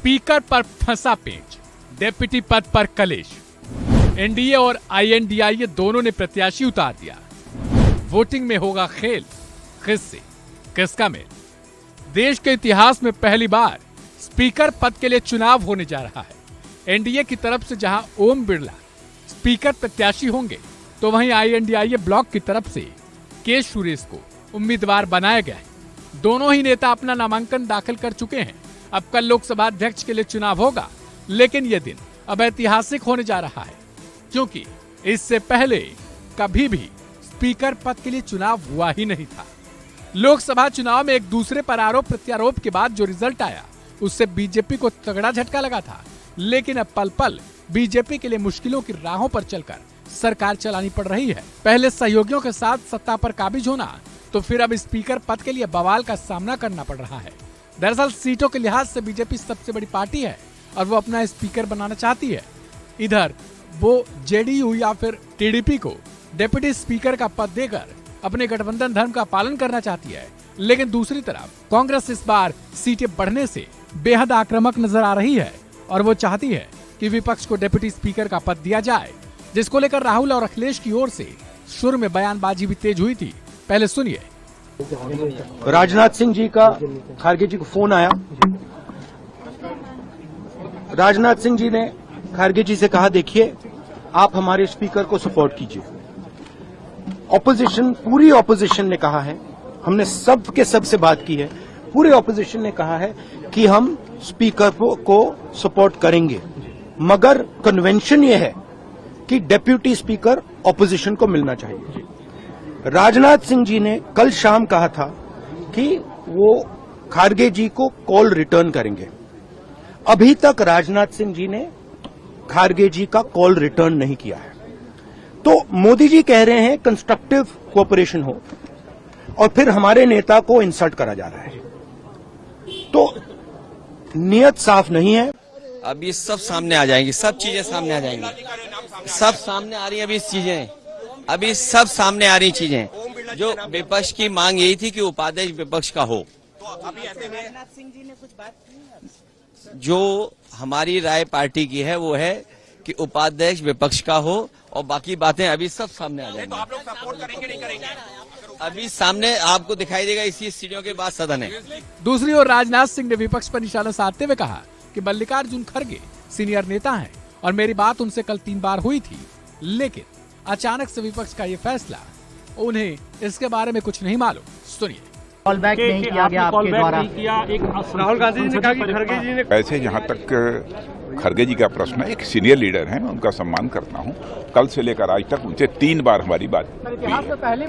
Speaker पर फंसा पेंच, deputy पद पर कलेश। एनडीए और आईएनडीआईए दोनों ने प्रत्याशी उतार दिया। वोटिंग में होगा खेल, किससे किसका मेल। देश के इतिहास में पहली बार स्पीकर पद के लिए चुनाव होने जा रहा है। एनडीए की तरफ से जहां ओम बिरला स्पीकर प्रत्याशी होंगे, तो वहीं आईएनडीआईए ब्लॉक की तरफ से के सुरेश को उम्मीदवार बनाया गया है। दोनों ही नेता अपना नामांकन दाखिल कर चुके हैं। अब कल लोकसभा अध्यक्ष के लिए चुनाव होगा, लेकिन यह दिन अब ऐतिहासिक होने जा रहा है, क्योंकि इससे पहले कभी भी स्पीकर पद के लिए चुनाव हुआ ही नहीं था। लोकसभा चुनाव में एक दूसरे पर आरोप प्रत्यारोप के बाद जो रिजल्ट आया, उससे बीजेपी को तगड़ा झटका लगा था। लेकिन अब पल पल बीजेपी के लिए मुश्किलों की राहों पर चलकर सरकार चलानी पड़ रही है। पहले सहयोगियों के साथ सत्ता पर काबिज होना, तो फिर अब स्पीकर पद के लिए बवाल का सामना करना पड़ रहा है। दरअसल सीटों के लिहाज से बीजेपी सबसे बड़ी पार्टी है और वो अपना स्पीकर बनाना चाहती है। इधर वो जेडीयू या फिर टीडीपी को डिप्टी स्पीकर का पद देकर अपने गठबंधन धर्म का पालन करना चाहती है। लेकिन दूसरी तरफ कांग्रेस इस बार सीटें बढ़ने से बेहद आक्रामक नजर आ रही है और वो चाहती है कि विपक्ष को डिप्टी स्पीकर का पद दिया जाए, जिसको लेकर राहुल और अखिलेश की ओर से शुरू में बयानबाजी भी तेज हुई थी। पहले सुनिए। राजनाथ सिंह जी का खारगे जी को फोन आया। राजनाथ सिंह जी ने खारगे जी से कहा, देखिए आप हमारे स्पीकर को सपोर्ट कीजिए। ऑपोजिशन, पूरी ऑपोजिशन ने कहा है, हमने सब के सब से बात की है, पूरी ऑपोजिशन ने कहा है कि हम स्पीकर को सपोर्ट करेंगे, मगर कन्वेंशन ये है कि डेप्यूटी स्पीकर ऑपोजिशन को मिलना चाहिए। राजनाथ सिंह जी ने कल शाम कहा था कि वो खारगे जी को कॉल रिटर्न करेंगे। अभी तक राजनाथ सिंह जी ने खारगे जी का कॉल रिटर्न नहीं किया है। तो मोदी जी कह रहे हैं कंस्ट्रक्टिव कोऑपरेशन हो, और फिर हमारे नेता को इंसल्ट करा जा रहा है। तो नियत साफ नहीं है। अब ये सब सामने आ जाएंगी, सब चीजें सामने आ जाएंगी, सब सामने आ रही है अभी चीजें, अभी सब सामने आ रही चीजें। जो विपक्ष की मांग यही थी कि उपाध्यक्ष विपक्ष का हो, जो हमारी राय पार्टी की है वो है कि उपाध्यक्ष विपक्ष का हो, और बाकी बातें अभी सब सामने आ जाएंगी। आप लोग सपोर्ट करेंगे नहीं करेंगे, अभी सामने आपको दिखाई देगा। इसी सीढ़ियों के बाद सदन है। दूसरी ओर राजनाथ सिंह ने विपक्ष पर निशाना साधते हुए कहा कि मल्लिकार्जुन खड़गे सीनियर नेता हैं और मेरी बात उनसे कल 3 बार हुई थी, लेकिन अचानक से विपक्ष का ये फैसला, उन्हें इसके बारे में कुछ नहीं मालूम। सुनिए। कॉल बैक नहीं किया गया आपके द्वारा। राहुल गांधी जी ने कहा कि खड़गे जी ने, वैसे जहाँ तक खड़गे जी का प्रश्न है, एक सीनियर लीडर हैं, उनका सम्मान करता हूँ। कल से लेकर आज तक उनसे 3 बार हमारी बात हुई है।